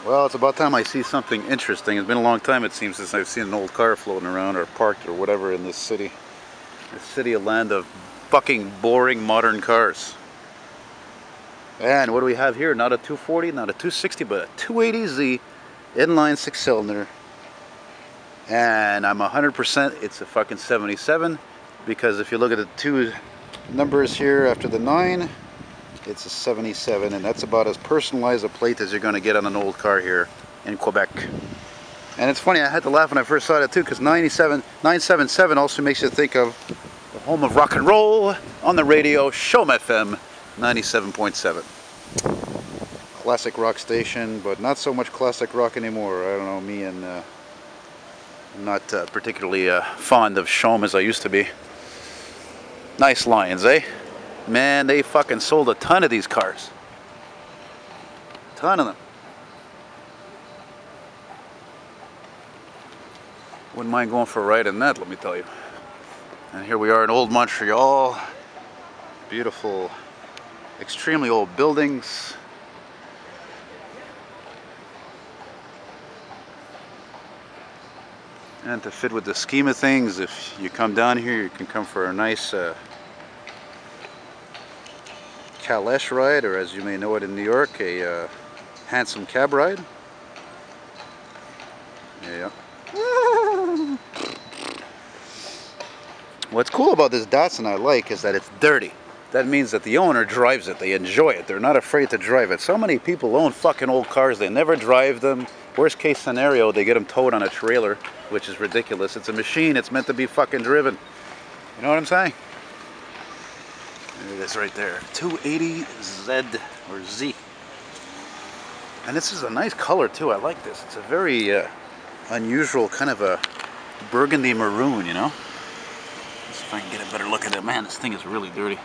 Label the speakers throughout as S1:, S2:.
S1: Well, it's about time I see something interesting. It's been a long time, it seems, since I've seen an old car floating around or parked or whatever in this city. This city, a land of fucking boring modern cars. And what do we have here? Not a 240, not a 260, but a 280Z inline 6-cylinder. And I'm 100% it's a fucking 77, because if you look at the two numbers here after the 9, it's a 77, and that's about as personalized a plate as you're going to get on an old car here in Quebec. And it's funny, I had to laugh when I first saw that too, because 977 also makes you think of the home of rock and roll on the radio, Show FM 97.7. Classic rock station, but not so much classic rock anymore. I don't know, me and I'm not particularly fond of Shom as I used to be. Nice Lions, eh? Man, they fucking sold a ton of these cars. A ton of them. Wouldn't mind going for a ride in that, let me tell you. And here we are in old Montreal. Beautiful, extremely old buildings. And to fit with the scheme of things, if you come down here, you can come for a nice caleche ride, or as you may know it in New York, a handsome cab ride. Yeah. What's cool about this Datsun I like is that it's dirty. That means that the owner drives it. They enjoy it. They're not afraid to drive it. So many people own fucking old cars. They never drive them. Worst case scenario, they get them towed on a trailer, which is ridiculous. It's a machine. It's meant to be fucking driven. You know what I'm saying? There it is right there. 280Z or Z. And this is a nice color too. I like this. It's a very unusual kind of a burgundy maroon, you know? Let's see if I can get a better look at it. Man, this thing is really dirty.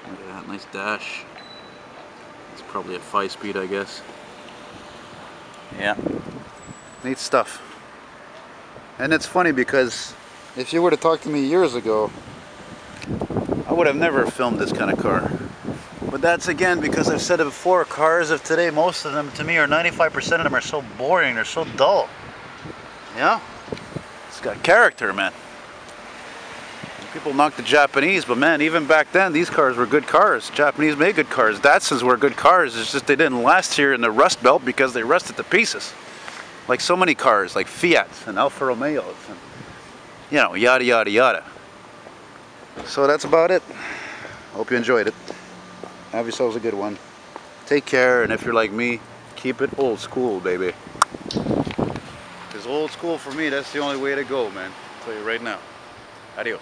S1: Look at that, nice dash. It's probably at 5-speed, I guess. Yeah, neat stuff. And it's funny because if you were to talk to me years ago, I would have never filmed this kind of car. But that's again because I've said it before, cars of today, most of them to me are 95% of them are so boring, they're so dull. Yeah? It's got character, man. People knock the Japanese, but man, even back then, these cars were good cars. Japanese made good cars. Datsuns were good cars. It's just they didn't last here in the Rust Belt because they rusted to pieces. Like so many cars, like Fiats and Alfa Romeos, and you know, yada yada yada. So that's about it. Hope you enjoyed it. Have yourselves a good one. Take care, and if you're like me, keep it old school, baby. Because old school for me, that's the only way to go, man. I'll tell you right now. Adios.